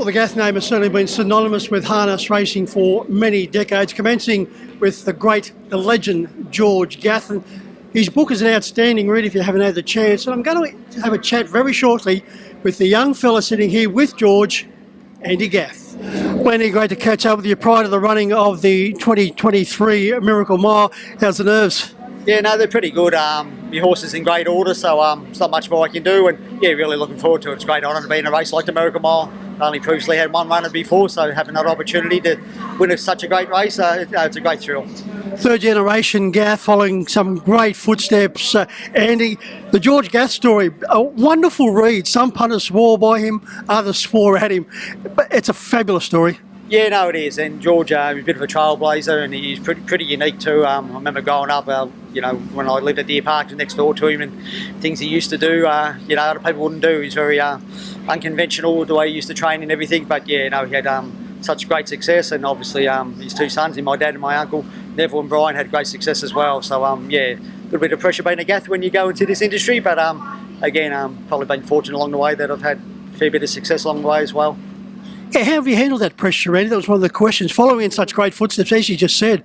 Well, the Gath name has certainly been synonymous with harness racing for many decades, commencing with the legend, George Gath. And his book is an outstanding read if you haven't had the chance. And I'm going to have a chat very shortly with the young fella sitting here with George, Andy Gath. Andy, great to catch up with you prior to the running of the 2023 Miracle Mile. How's the nerves? Yeah, no, they're pretty good. My horse is in great order, so it's not much more I can do. And yeah, really looking forward to it. It's a great honour to be in a race like the Miracle Mile. I only previously had one runner before, so having that opportunity to win such a great race, it's a great thrill. Third generation Gath, following some great footsteps. Andy, the George Gath story, a wonderful read. Some punters swore by him, others swore at him. But it's a fabulous story. Yeah, no, it is. And George is a bit of a trailblazer, and he's pretty unique too. I remember growing up, when I lived at Deer Park next door to him, and things he used to do, other people wouldn't do. He's very unconventional the way he used to train and everything. But yeah, no, he had such great success, and obviously his two sons, my dad and my uncle, Neville and Brian, had great success as well. So yeah, a little bit of pressure being a Gath when you go into this industry, but again, probably been fortunate along the way that I've had a fair bit of success along the way as well. Yeah, how have you handled that pressure, Andy? That was one of the questions. Following in such great footsteps, as you just said,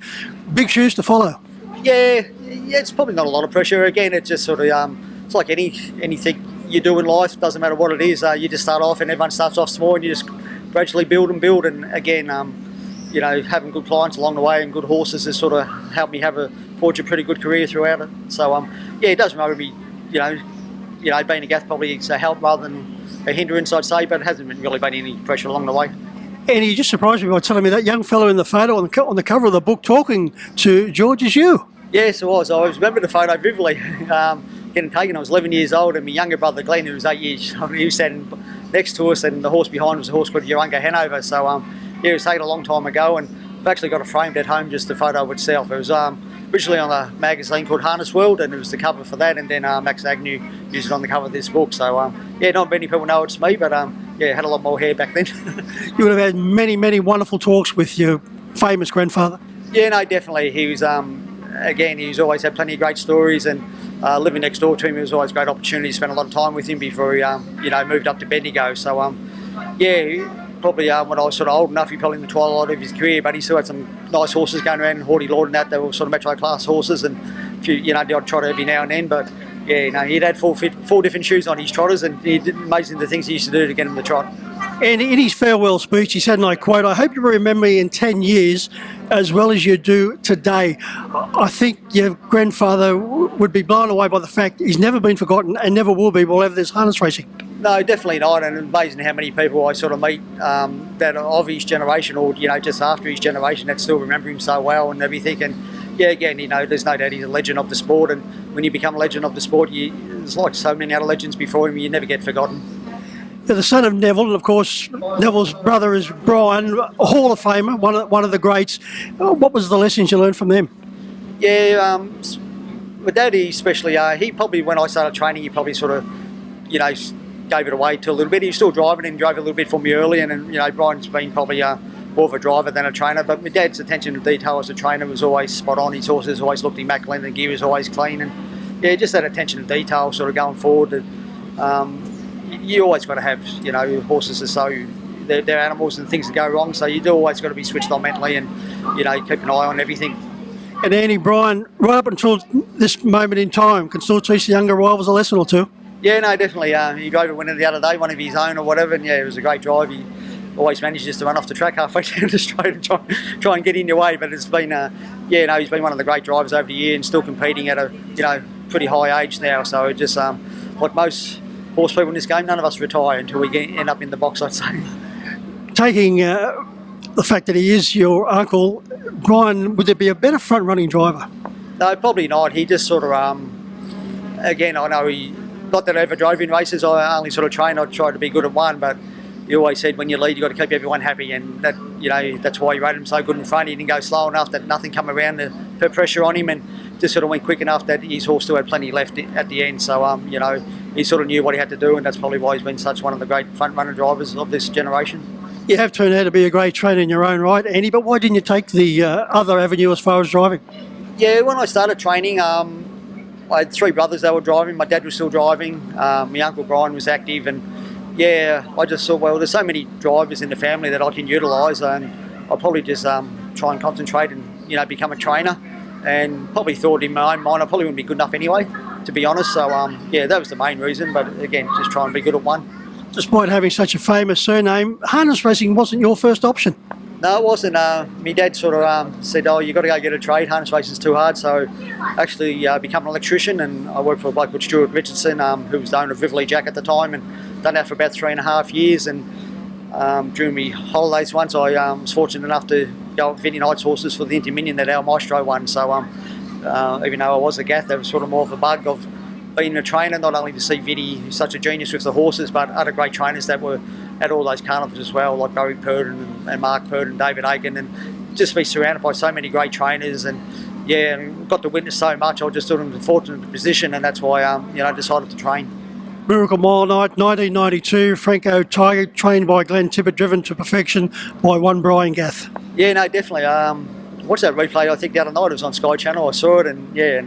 big shoes to follow. Yeah, it's probably not a lot of pressure. Again, it's just sort of, it's like anything you do in life, doesn't matter what it is. You just start off and everyone starts off small and you just gradually build and build. And again, having good clients along the way and good horses has sort of helped me forge a pretty good career throughout it. So, yeah, it does matter me, being a Gath probably is a help rather than a hindrance, I'd say, but it hasn't really been any pressure along the way. And you just surprised me by telling me that young fellow in the photo on the cover of the book talking to George is you. Yes, it was. I remember the photo vividly. Getting taken, I was 11 years old, and my younger brother Glenn, who was 8 years, he was standing next to us, and the horse behind was a horse called Urunga Hanover. So yeah, it was taken a long time ago, and I've actually got it framed at home, just the photo itself. It was originally on a magazine called Harness World, and it was the cover for that, and then Max Agnew used it on the cover of this book. So yeah, not many people know it's me, but yeah, had a lot more hair back then. You would have had many, many wonderful talks with your famous grandfather. Yeah, no, definitely. He was he's always had plenty of great stories, and living next door to him, it was always a great opportunity to spend a lot of time with him before he moved up to Bendigo. So yeah, probably when I was sort of old enough, he probably in the twilight of his career, but he still had some nice horses going around, Haughty Lord and that. They were sort of metro class horses, and a few, the odd trotter every now and then. But yeah, he'd had four different shoes on his trotters, and he did amazing the things he used to do to get him to trot. And in his farewell speech, he said, and I quote, "I hope you remember me in 10 years as well as you do today." I think your grandfather would be blown away by the fact he's never been forgotten and never will be while ever there's harness racing. No, definitely not, and it's amazing how many people I sort of meet that are of his generation or, just after his generation that still remember him so well and everything. And yeah, again, there's no doubt he's a legend of the sport, and when you become a legend of the sport, there's like so many other legends before him, you never get forgotten. You're the son of Neville, and of course, Neville's brother is Brian, a Hall of Famer, one of the greats. What was the lessons you learned from them? Yeah, my daddy especially, he probably, when I started training, he probably sort of, gave it away to a little bit. He was still driving and drove a little bit for me early, and Brian's been probably more of a driver than a trainer, but my dad's attention to detail as a trainer was always spot on. His horses always looked immaculate, the gear was always clean, and yeah, just that attention to detail sort of going forward. You always got to have, horses are so, they're animals and things that go wrong, so you do always got to be switched on mentally and, keep an eye on everything. And Andy, Brian, right up until this moment in time, can still teach the younger rivals a lesson or two? Yeah, no, definitely. He drove a winner the other day, one of his own or whatever, and yeah, it was a great drive. He always manages to run off the track halfway down the straight and try and get in your way, but it's been, he's been one of the great drivers over the year and still competing at a, pretty high age now, so it just, like most horse people in this game, none of us retire until we end up in the box, I'd say. Taking the fact that he is your uncle, Brian, would there be a better front-running driver? No, probably not. He just sort of, again, I know not that I ever drove in races, I only sort of trained, I tried to be good at one, but he always said when you lead, you've got to keep everyone happy, and that, that's why he rode him so good in front. He didn't go slow enough that nothing come around to put pressure on him, and just sort of went quick enough that his horse still had plenty left at the end. So, he sort of knew what he had to do, and that's probably why he's been such one of the great front-runner drivers of this generation. You have turned out to be a great trainer in your own right, Andy, but why didn't you take the other avenue as far as driving? Yeah, when I started training, I had three brothers that were driving. My dad was still driving. My uncle Brian was active, and Yeah, I just thought, well, there's so many drivers in the family that I can utilise, and I'll probably just try and concentrate and become a trainer. And probably thought in my own mind I probably wouldn't be good enough anyway, to be honest. So yeah, that was the main reason. But again, just try and be good at one. Despite having such a famous surname, harness racing wasn't your first option. No, it wasn't. My dad sort of said, "Oh, you got to go get a trade. Harness racing's too hard." So, actually, become an electrician, and I worked for a bloke called Stuart Richardson, who was the owner of Rivoli Jack at the time, and done that for about 3.5 years. And during my holidays once, I was fortunate enough to go with Vinnie Knight's horses for the Inter-Minion that our Maestro won. So, even though I was a Gath, there was sort of more of a bug of being a trainer, not only to see Vinnie, who's such a genius with the horses, but other great trainers that were at all those carnivals as well, like Barry Purdon and Mark Purdon, David Aiken, and just be surrounded by so many great trainers. And yeah, and got to witness so much. I just thought in a fortunate position, and that's why decided to train. Miracle Mile Night, 1992, Franco Tiger, trained by Glenn Tippett, driven to perfection by one Brian Gath. Yeah, no, definitely. Watched that replay, I think, the other night. It was on Sky Channel. I saw it, and yeah,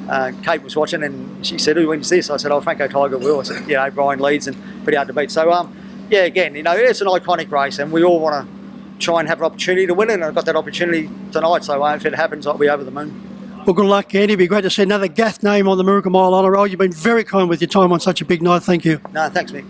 and Kate was watching, and she said, "Who wins this?" I said, "Oh, Franco Tiger will." I said, Brian leads, and pretty hard to beat. So, yeah, again, it's an iconic race, and we all want to try and have an opportunity to win it, and I've got that opportunity tonight. So, if it happens, I'll be over the moon. Well, good luck, Andy. It'd be great to see another Gath name on the Miracle Mile Honour Roll. You've been very kind with your time on such a big night. Thank you. No, thanks, Mick.